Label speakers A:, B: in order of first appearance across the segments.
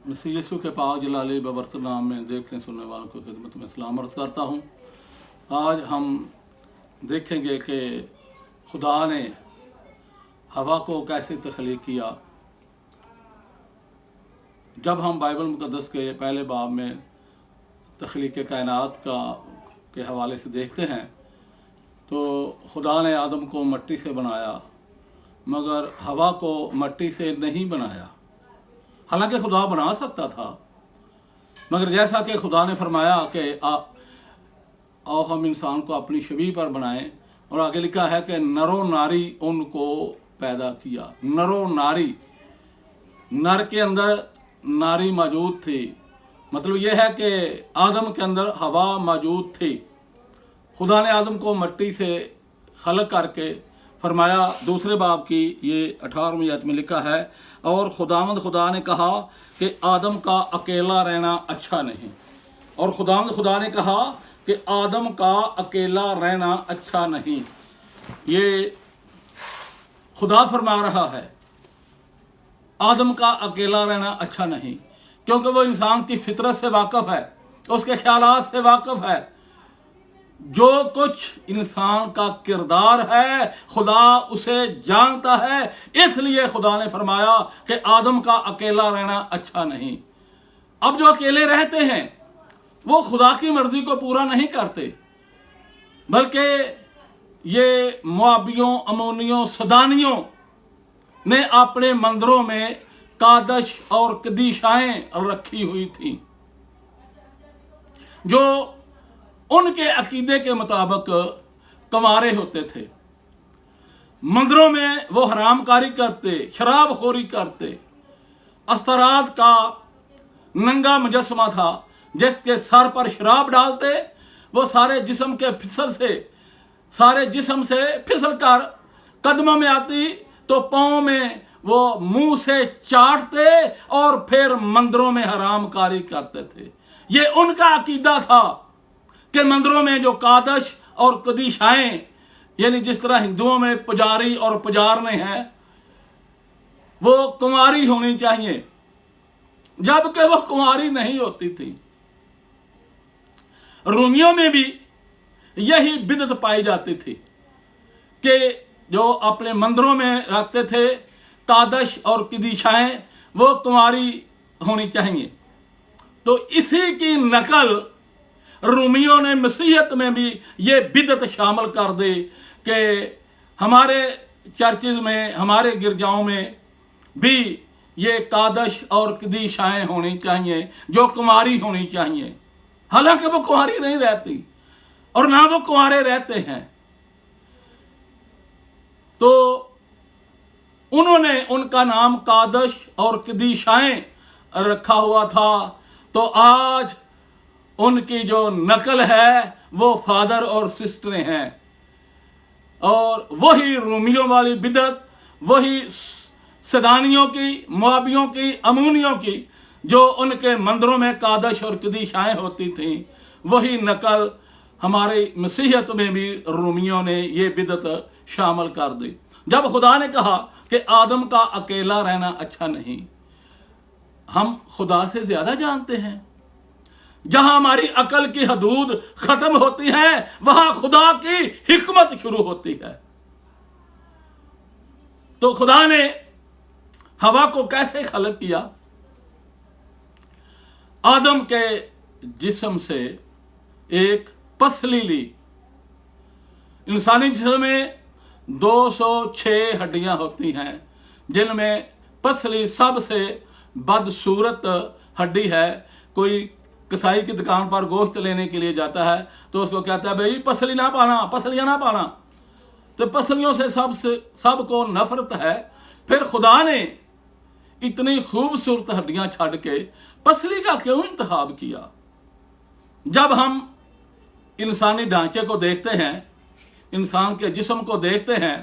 A: मसीह यीशु के पाक जलाली बबरकत नाम में देखने सुनने वालों को खिदमत में सलाम अर्ज़ करता हूँ। आज हम देखेंगे कि खुदा ने हवा को कैसे तख्लीक किया। जब हम बाइबल मुक़द्दस के पहले बाब में तख्लीक कायनात के हवाले से देखते हैं तो खुदा ने आदम को मिट्टी से बनाया, मगर हवा को मिट्टी से नहीं बनाया। हालांकि खुदा बना सकता था, मगर जैसा कि खुदा ने फरमाया कि आओ हम इंसान को अपनी शबीह पर बनाएं, और आगे लिखा है कि नरो नारी उनको पैदा किया। नरो नारी, नर के अंदर नारी मौजूद थी, मतलब यह है कि आदम के अंदर हवा मौजूद थी। खुदा ने आदम को मिट्टी से खलक करके फरमाया, दूसरे बाब की ये 18वीं आयत में लिखा है, और खुदावंद खुदा ने कहा कि आदम का अकेला रहना अच्छा नहीं। और खुदावंद खुदा ने कहा कि आदम का अकेला रहना अच्छा नहीं। ये खुदा फरमा रहा है, आदम का अकेला रहना अच्छा नहीं, क्योंकि वो इंसान की फितरत से वाकिफ़ है, उसके ख्यालात से वाकिफ़ है। जो कुछ इंसान का किरदार है खुदा उसे जानता है, इसलिए खुदा ने फरमाया कि आदम का अकेला रहना अच्छा नहीं। अब जो अकेले रहते हैं वो खुदा की मर्जी को पूरा नहीं करते, बल्कि ये मोआबियों, अमोनियों, सदानियों ने अपने मंदिरों में कादश और कदीशाएं रखी हुई थी, जो उनके अकीदे के मुताबिक कंवारे होते थे। मंदिरों में वो हरामकारी करते, शराबखोरी करते। अस्तरात का नंगा मुजस्समा था जिसके सर पर शराब डालते, वो सारे जिस्म से फिसल कर कदमों में आती तो पाँव में वो मुंह से चाटते और फिर मंदिरों में हरामकारी करते थे। ये उनका अकीदा था कि मंदिरों में जो कादश और कदीशाएं, यानी जिस तरह हिंदुओं में पुजारी और पुजारने हैं, वो कुंवारी होनी चाहिए, जबकि वो कुंवारी नहीं होती थी। रोमियों में भी यही बिदत पाई जाती थी कि जो अपने मंदिरों में रखते थे कादश और कदीशाएं, वो कुंवारी होनी चाहिए। तो इसी की नकल रोमियों ने मसीहत में भी ये बिदत शामिल कर दी कि हमारे चर्चेज में, हमारे गिरजाओं में भी ये कादश और कदीशाएं होनी चाहिए, जो कुंवारी होनी चाहिए। हालांकि वो कुंवारी नहीं रहती और ना वो कुंवारे रहते हैं। तो उन्होंने उनका नाम कादश और कदीशाएं रखा हुआ था। तो आज उनकी जो नकल है वो फादर और सिस्टरें हैं, और वही रोमियों वाली बिदत, वही सदानियों की, मुआबियों की, अमूनियों की, जो उनके मंदिरों में कादश और कदीशाएं होती थीं, वही नकल हमारे मसीहत में भी रोमियों ने ये बिदत शामिल कर दी। जब खुदा ने कहा कि आदम का अकेला रहना अच्छा नहीं, हम खुदा से ज्यादा जानते हैं। जहां हमारी अकल की हदूद खत्म होती है, वहां खुदा की हिकमत शुरू होती है। तो खुदा ने हवा को कैसे खलक किया? आदम के जिस्म से एक पसली ली। इंसानी जिस्म में 206 हड्डियां होती हैं, जिनमें पसली सबसे बदसूरत हड्डी है। कोई कसाई की दुकान पर गोश्त लेने के लिए जाता है तो उसको कहता है, भाई पसली ना पाना, पसलियां ना पाना। तो पसलियों से सबको नफरत है। फिर खुदा ने इतनी खूबसूरत हड्डियां छड़ के पसली का क्यों इंतखाब किया? जब हम इंसानी ढांचे को देखते हैं, इंसान के जिस्म को देखते हैं,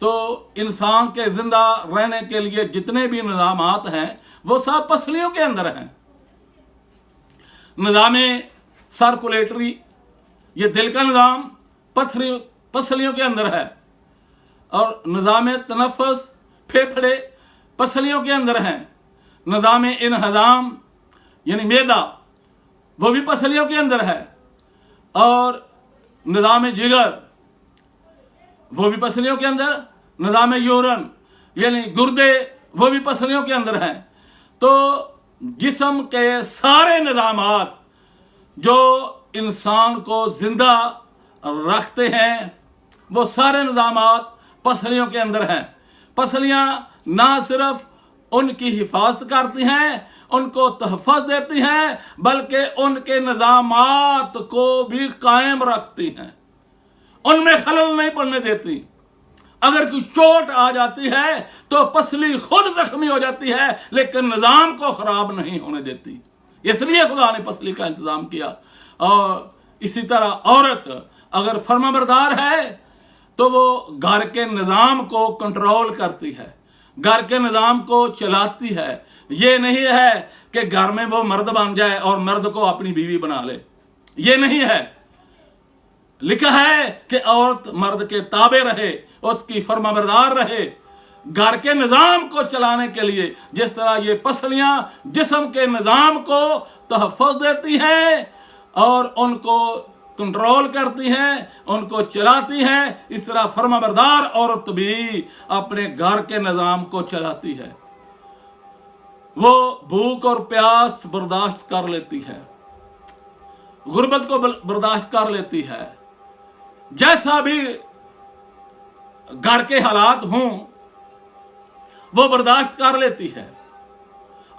A: तो इंसान के जिंदा रहने के लिए जितने भी निज़ामात हैं वो सब पसलियों के अंदर हैं। निज़ाम सर्कुलेटरी, ये दिल का निज़ाम पसलियों के अंदर है, और निज़ाम तनफ़्फ़ुस, फेफड़े पसलियों के अंदर हैं। निज़ाम इन्हज़ाम यानी मैदा वो भी पसलियों के अंदर है, और निज़ाम जिगर वो भी पसलियों के अंदर, निज़ाम यूरन यानी गुर्दे वो भी पसलियों के अंदर हैं। तो जिस्म के सारे निज़ामात जो इंसान को ज़िंदा रखते हैं वो सारे निज़ामात पसलियों के अंदर हैं। पसलियाँ ना सिर्फ उनकी हिफाजत करती हैं, उनको तहफ़्फ़ुज़ देती हैं, बल्कि उनके निज़ामात को भी कायम रखती हैं, उनमें खलल नहीं पड़ने देती। अगर कोई चोट आ जाती है तो पसली खुद जख्मी हो जाती है, लेकिन निज़ाम को ख़राब नहीं होने देती। इसलिए खुदा ने पसली का इंतज़ाम किया। और इसी तरह औरत अगर फर्माबरदार है तो वो घर के निज़ाम को कंट्रोल करती है, घर के निज़ाम को चलाती है। ये नहीं है कि घर में वो मर्द बन जाए और मर्द को अपनी बीवी बना ले, ये नहीं है। लिखा है कि औरत मर्द के ताबे रहे, उसकी फर्माबरदार रहे, घर के निज़ाम को चलाने के लिए। जिस तरह ये पसलियाँ जिस्म के निज़ाम को तहफ़्फ़ुज़ देती हैं और उनको कंट्रोल करती हैं, उनको चलाती हैं, इस तरह फर्माबरदार औरत भी अपने घर के निज़ाम को चलाती है। वो भूख और प्यास बर्दाश्त कर लेती है, गुर्बत को बर्दाश्त कर लेती है, जैसा भी घर के हालात हों वो बर्दाश्त कर लेती है।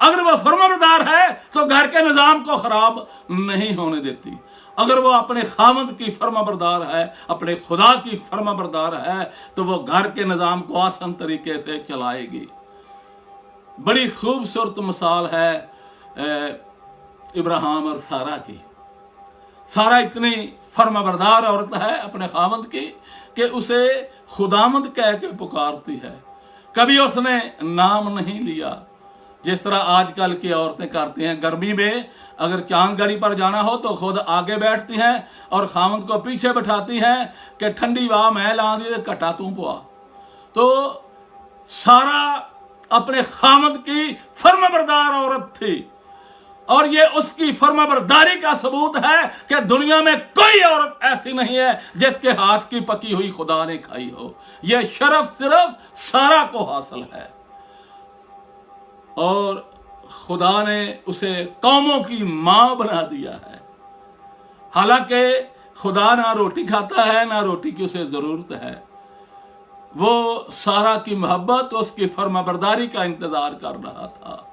A: अगर वो फर्माबरदार है तो घर के निज़ाम को ख़राब नहीं होने देती। अगर वो अपने खामद की फर्माबरदार है, अपने खुदा की फर्माबरदार है, तो वो घर के निज़ाम को आसान तरीके से चलाएगी। बड़ी खूबसूरत मिसाल है इब्राहिम और सारा की। सारा इतनी फर्माबरदार औरत है अपने खामद की कि उसे खुदामद कह के पुकारती है, कभी उसने नाम नहीं लिया। जिस तरह आजकल की औरतें करती हैं, गर्मी में अगर चांद गढ़ी पर जाना हो तो खुद आगे बैठती हैं और खामद को पीछे बैठाती हैं कि ठंडी वाह मैं ला दी कटा तू पुआ। तो सारा अपने खामद की फर्माबरदार औरत थी, और ये उसकी फर्माबरदारी का सबूत है कि दुनिया में कोई औरत ऐसी नहीं है जिसके हाथ की पकी हुई खुदा ने खाई हो। यह शरफ सिर्फ सारा को हासिल है, और खुदा ने उसे कौमों की मां बना दिया है। हालांकि खुदा ना रोटी खाता है ना रोटी की उसे जरूरत है, वो सारा की मोहब्बत उसकी फर्माबरदारी का इंतजार कर रहा था।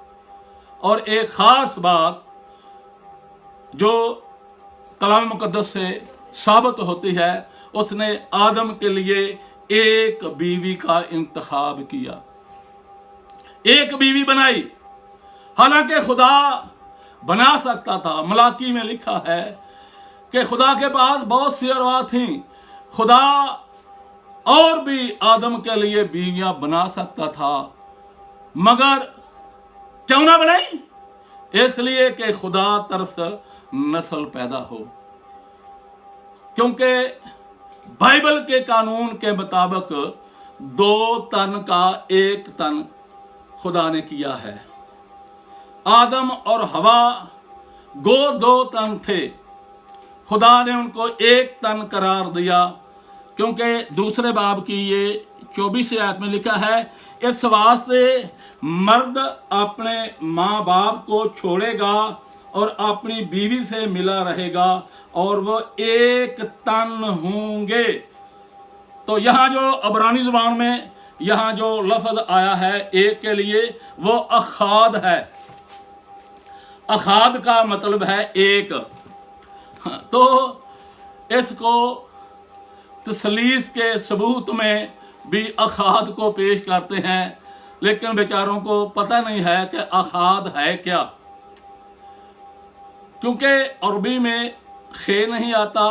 A: और एक खास बात जो कलाम मुकद्दस से साबित होती है, उसने आदम के लिए एक बीवी का इंतखाब किया, एक बीवी बनाई। हालांकि खुदा बना सकता था, मलाकी में लिखा है कि खुदा के पास बहुत सी अरवाह थी, खुदा और भी आदम के लिए बीवियां बना सकता था, मगर क्यों ना बनाई? इसलिए कि खुदा तरस नस्ल पैदा हो। क्योंकि बाइबल के कानून के मुताबिक 2 तन का 1 तन खुदा ने किया है। आदम और हवा गो 2 तन थे, खुदा ने उनको 1 तन करार दिया, क्योंकि दूसरे बाब की ये 24 आयत में लिखा है, इस वास्ते मर्द अपने माँ बाप को छोड़ेगा और अपनी बीवी से मिला रहेगा और वो 1 तन होंगे। तो यहाँ जो अबरानी जुबान में यहाँ जो लफ्ज आया है एक के लिए, वो अखाद है। अखाद का मतलब है 1। तो इसको तसलीस के सबूत में भी अखाद को पेश करते हैं, लेकिन बेचारों को पता नहीं है कि अखाद है क्या, क्योंकि अरबी में खे नहीं आता।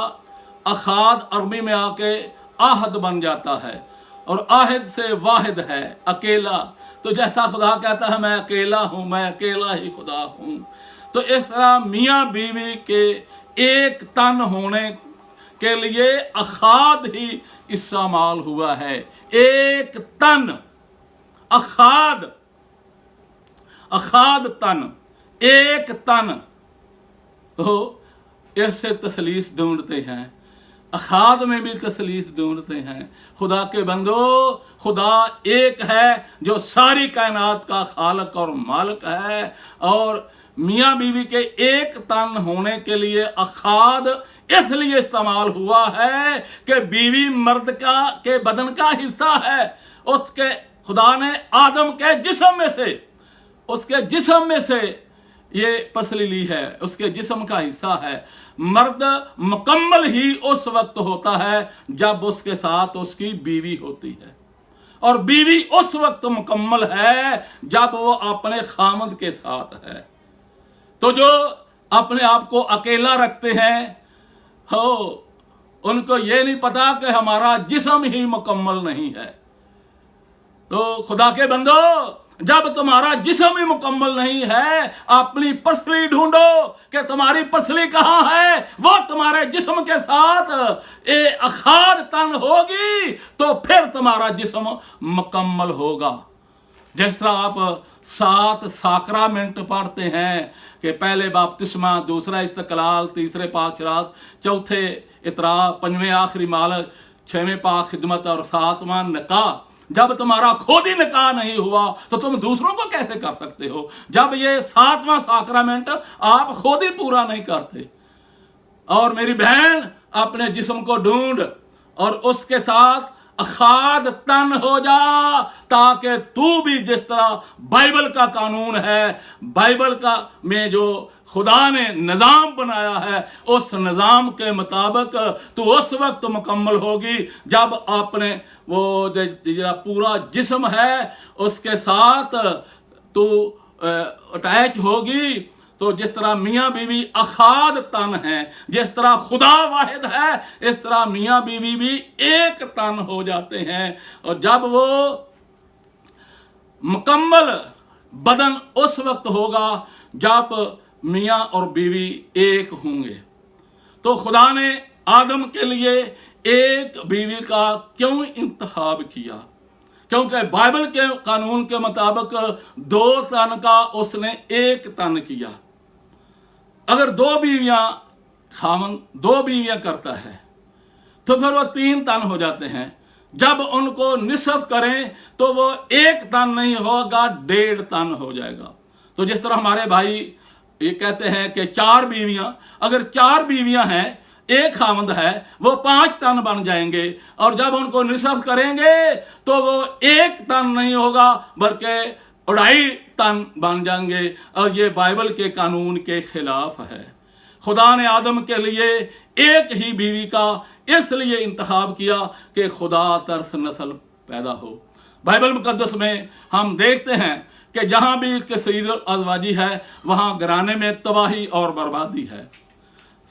A: अखाद अरबी में आके आहद बन जाता है, और आहद से वाहिद है, अकेला। तो जैसा खुदा कहता है मैं अकेला हूँ, मैं अकेला ही खुदा हूँ, तो इस तरह मियाँ बीवी के 1 तन होने के लिए अखाद ही इस्तेमाल हुआ है। 1 तन अखाद। अखाद तन, एक तन हो, इससे तसलीस ढूंढते हैं, अखाद में भी तसलीस ढूंढते हैं। खुदा के बंदो, खुदा एक है जो सारी कायनात का खालक और मालिक है, और मियाँ बीवी के एक तन होने के लिए अखाद इसलिए इस्तेमाल हुआ है कि बीवी मर्द के बदन का हिस्सा है। उसके खुदा ने आदम के जिस्म में से, उसके जिस्म में से ये पसली ली है, उसके जिस्म का हिस्सा है। मर्द मुकम्मल ही उस वक्त होता है जब उसके साथ उसकी बीवी होती है, और बीवी उस वक्त मुकम्मल है जब वो अपने खामद के साथ है। तो जो अपने आप को अकेला रखते हैं, हो, उनको ये नहीं पता कि हमारा जिस्म ही मुकम्मल नहीं है। तो खुदा के बंदो, जब तुम्हारा जिस्म ही मुकम्मल नहीं है, अपनी पसली ढूंढो कि तुम्हारी पसली कहाँ है। वो तुम्हारे जिस्म के साथ अखाद तन होगी तो फिर तुम्हारा जिस्म मुकम्मल होगा। जिस तरह आप 7 साक्रामेंट पढ़ते हैं कि पहले बपतिस्मा, दूसरा इस्तकलाल, तीसरे पाक शरात, चौथे इतराफ, पंजवें आखिरी मालक, 6वें पाक खिदमत और 7वां निकाह। जब तुम्हारा खुद ही निकाह नहीं हुआ तो तुम दूसरों को कैसे कर सकते हो? जब ये 7वां साक्रामेंट आप खुद ही पूरा नहीं करते। और मेरी बहन, अपने जिस्म को ढूंढ और उसके साथ अखाद तन हो जा, ताकि तू भी जिस तरह बाइबल का कानून है, बाइबल का में जो खुदा ने निज़ाम बनाया है, उस निज़ाम के मुताबिक तू उस वक्त मुकम्मल होगी जब आपने वो जो पूरा जिस्म है उसके साथ तू अटैच होगी। तो जिस तरह मियाँ बीवी अखाद तन है, जिस तरह खुदा वाहिद है, इस तरह मियाँ बीवी भी एक तन हो जाते हैं। और जब वो मुकम्मल बदन उस वक्त होगा जब मियाँ और बीवी एक होंगे। तो खुदा ने आदम के लिए एक बीवी का क्यों इंतखाब किया? क्योंकि बाइबल के कानून के मुताबिक 2 तन का उसने एक तन किया। अगर 2 बीवियां खामन 2 बीवियां करता है तो फिर वो 3 तन हो जाते हैं। जब उनको निसफ करें तो वो एक तन नहीं होगा, 1.5 तन हो जाएगा। तो जिस तरह हमारे भाई ये कहते हैं कि 4 बीवियां, अगर 4 बीवियां हैं, एक खामद है, वो 5 तन बन जाएंगे। और जब उनको निसफ करेंगे तो वो एक तन नहीं होगा बल्कि 2.5 तन बन जाएंगे। और ये बाइबल के कानून के खिलाफ है। खुदा ने आदम के लिए एक ही बीवी का इसलिए इंतखाब किया कि खुदा तरस नस्ल पैदा हो। बाइबल मुकद्दस में हम देखते हैं कि जहां भी कसीर अज़वाजी है वहां घराने में तबाही और बर्बादी है।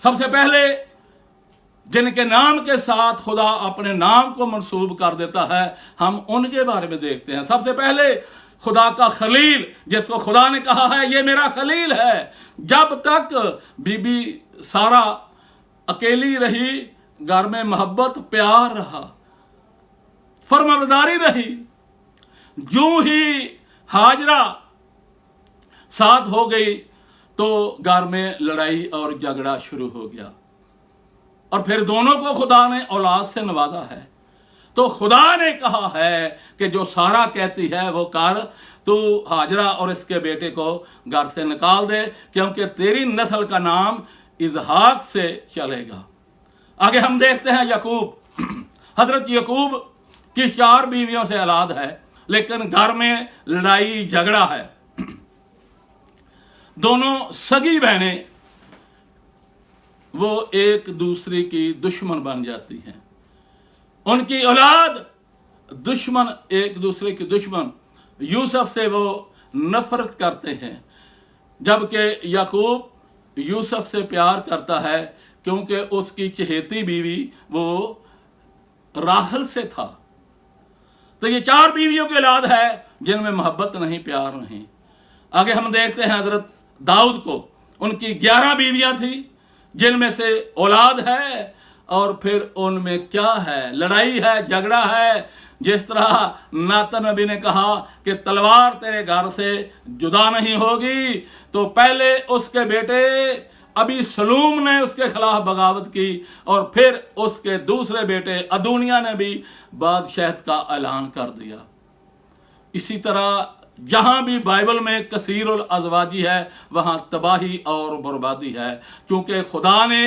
A: सबसे पहले जिनके नाम के साथ खुदा अपने नाम को मंसूब कर देता है, हम उनके बारे में देखते हैं। सबसे पहले खुदा का खलील, जिसको खुदा ने कहा है ये मेरा खलील है। जब तक बीबी सारा अकेली रही, घर में मोहब्बत प्यार रहा, फरमाबरदारी रही। यूं ही हाजरा साथ हो गई तो घर में लड़ाई और झगड़ा शुरू हो गया। और फिर दोनों को खुदा ने औलाद से नवाजा है। तो खुदा ने कहा है कि जो सारा कहती है वो कर, तू हाजरा और इसके बेटे को घर से निकाल दे, क्योंकि तेरी नस्ल का नाम इसहाक से चलेगा। आगे हम देखते हैं याकूब। हजरत याकूब की 4 बीवियों से औलाद है, लेकिन घर में लड़ाई झगड़ा है। दोनों सगी बहनें वो एक दूसरे की दुश्मन बन जाती हैं। उनकी औलाद दुश्मन, एक दूसरे की दुश्मन। यूसुफ से वो नफरत करते हैं, जबकि याकूब यूसुफ से प्यार करता है क्योंकि उसकी चहेती बीवी वो राहल से था। तो ये 4 बीवियों की औलाद है जिनमें मोहब्बत नहीं, प्यार नहीं। आगे हम देखते हैं हजरत दाऊद को। उनकी 11 बीवियां थी जिनमें से औलाद है, और फिर उनमें क्या है? लड़ाई है, झगड़ा है। जिस तरह नातन नबी ने कहा कि तलवार तेरे घर से जुदा नहीं होगी, तो पहले उसके बेटे अबी सलूम ने उसके खिलाफ बगावत की और फिर उसके दूसरे बेटे अदूनिया ने भी बादशाहत का ऐलान कर दिया। इसी तरह जहां भी बाइबल में कसीरुल अज़वाजी है वहां तबाही और बर्बादी है, क्योंकि खुदा ने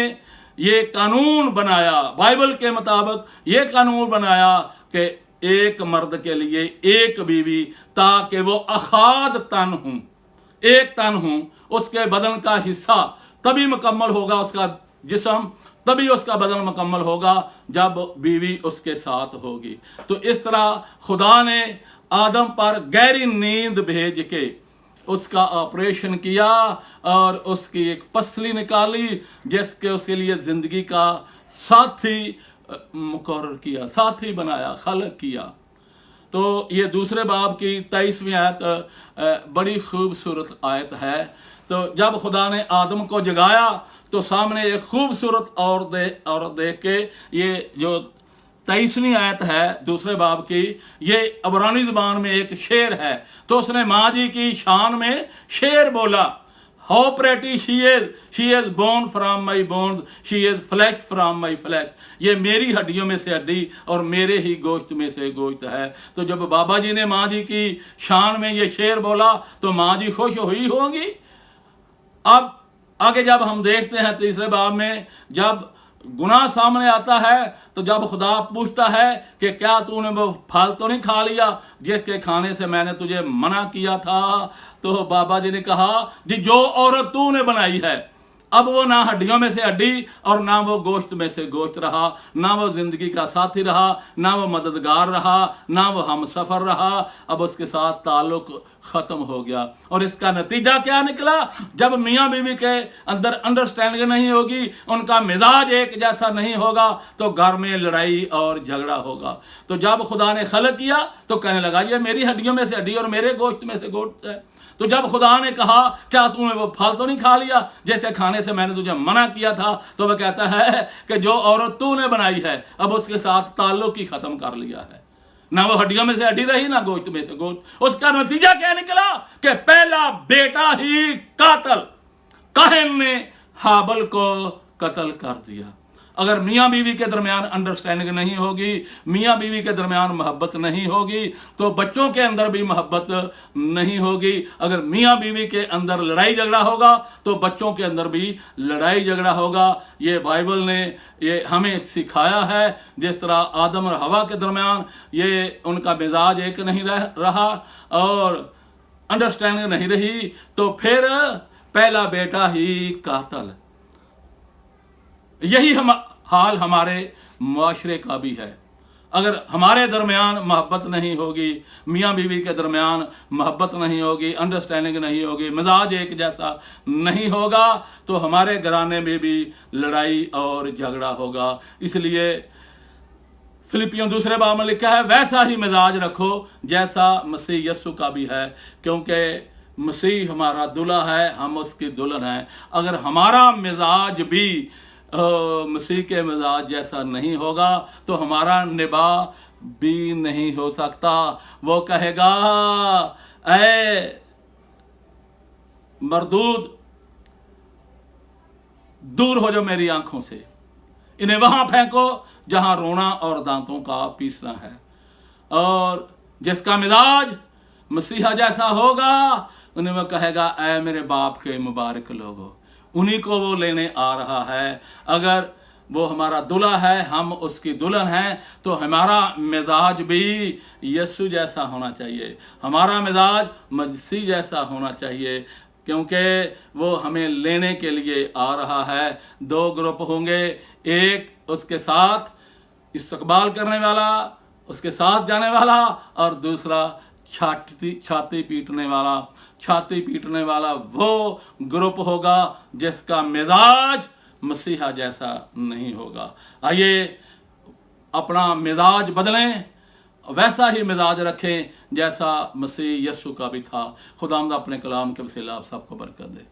A: ये कानून बनाया, बाइबल के मुताबिक ये कानून बनाया कि एक मर्द के लिए एक बीवी, ताकि वो अखाद तन हूं, एक तन हूं, उसके बदन का हिस्सा तभी मुकम्मल होगा, उसका जिस्म तभी उसका बदन मुकम्मल होगा जब बीवी उसके साथ होगी। तो इस तरह खुदा ने आदम पर गहरी नींद भेज के उसका ऑपरेशन किया और उसकी एक पसली निकाली, जिसके उसके लिए जिंदगी का साथी मुकर्रर किया, साथी बनाया, खलक किया। तो ये दूसरे बाब की 23वीं आयत बड़ी खूबसूरत आयत है। तो जब खुदा ने आदम को जगाया तो सामने एक खूबसूरत औरत देख के, ये जो 23वीं आयत है दूसरे बाब की, ये अबरानी ज़बान में एक शेर है। तो उसने माँ जी की शान में शेर बोला, how pretty she is bone from my bones, she is flash from my flash. ये मेरी हड्डियों में से हड्डी और मेरे ही गोश्त में से गोश्त है। तो जब बाबा जी ने माँ जी की शान में ये शेर बोला तो माँ जी खुश हुई होंगी। अब आगे जब हम देखते हैं तीसरे बाब में, जब गुनाह सामने आता है तो जब खुदा पूछता है कि क्या तूने वो फल तो नहीं खा लिया जिसके खाने से मैंने तुझे मना किया था, तो बाबा जी ने कहा जी जो औरत तूने बनाई है, अब वो ना हड्डियों में से हड्डी और ना वो गोश्त में से गोश्त रहा, ना वो जिंदगी का साथी रहा, ना वो मददगार रहा, ना वो हम सफ़र रहा। अब उसके साथ ताल्लुक ख़त्म हो गया। और इसका नतीजा क्या निकला? जब मियाँ बीवी के अंदर अंडरस्टैंडिंग नहीं होगी, उनका मिजाज एक जैसा नहीं होगा, तो घर में लड़ाई और झगड़ा होगा। तो जब खुदा ने खलक किया तो कहने लगा ये मेरी हड्डियों में से हड्डी और मेरे गोश्त में से गोश्त है। तो जब खुदा ने कहा क्या तूने वो फल तो नहीं खा लिया जैसे खाने से मैंने तुझे मना किया था, तो वह कहता है कि जो औरत तूने बनाई है अब उसके साथ ताल्लुक ही खत्म कर लिया है, ना वो हड्डियों में से हड्डी रही ना गोश्त में से गोश्त। उसका नतीजा क्या निकला कि पहला बेटा ही कातल, काहिन ने हाबल को कत्ल कर दिया। अगर मियाँ बीवी के दरमियान अंडरस्टैंडिंग नहीं होगी, मियाँ बीवी के दरमियान मोहब्बत नहीं होगी, तो बच्चों के अंदर भी मोहब्बत नहीं होगी। अगर मियाँ बीवी के अंदर लड़ाई झगड़ा होगा तो बच्चों के अंदर भी लड़ाई झगड़ा होगा। ये बाइबल ने ये हमें सिखाया है। जिस तरह आदम और हवा के दरमियान ये उनका मिजाज एक नहीं रहा और अंडरस्टैंडिंग नहीं रही, तो फिर पहला बेटा ही कातल। यही हाल हमारे मुआशरे का भी है। अगर हमारे दरमियान मोहब्बत नहीं होगी, मियाँ बीवी के दरमियान मोहब्बत नहीं होगी, अंडरस्टैंडिंग नहीं होगी, मिजाज एक जैसा नहीं होगा, तो हमारे घराने में भी लड़ाई और झगड़ा होगा। इसलिए फिलिपियों दूसरे बाब में लिखा है वैसा ही मिजाज रखो जैसा मसीह यस्सु का भी है, क्योंकि मसीह हमारा दूल्हा है, हम उसकी दुल्हन हैं। अगर हमारा मिजाज भी मसीह के मिजाज जैसा नहीं होगा तो हमारा निभा भी नहीं हो सकता। वो कहेगा ऐ मरदूद दूर हो जाओ मेरी आंखों से, इन्हें वहां फेंको जहां रोना और दांतों का पीसना है। और जिसका मिजाज मसीहा जैसा होगा उन्हें वो कहेगा ऐ मेरे बाप के मुबारक लोगों, उन्हीं को वो लेने आ रहा है। अगर वो हमारा दूल्हा है, हम उसकी दुल्हन हैं, तो हमारा मिजाज भी यीशु जैसा होना चाहिए, हमारा मिजाज मसीह जैसा होना चाहिए, क्योंकि वो हमें लेने के लिए आ रहा है। दो ग्रुप होंगे, एक उसके साथ इस्तकबाल करने वाला, उसके साथ जाने वाला, और दूसरा छाती पीटने वाला। छाती पीटने वाला वो ग्रुप होगा जिसका मिजाज मसीहा जैसा नहीं होगा। आइए अपना मिजाज बदलें, वैसा ही मिजाज रखें जैसा मसीह यीशु का भी था। खुदावंद अपने कलाम के वसीला आप सबको बरकत दे।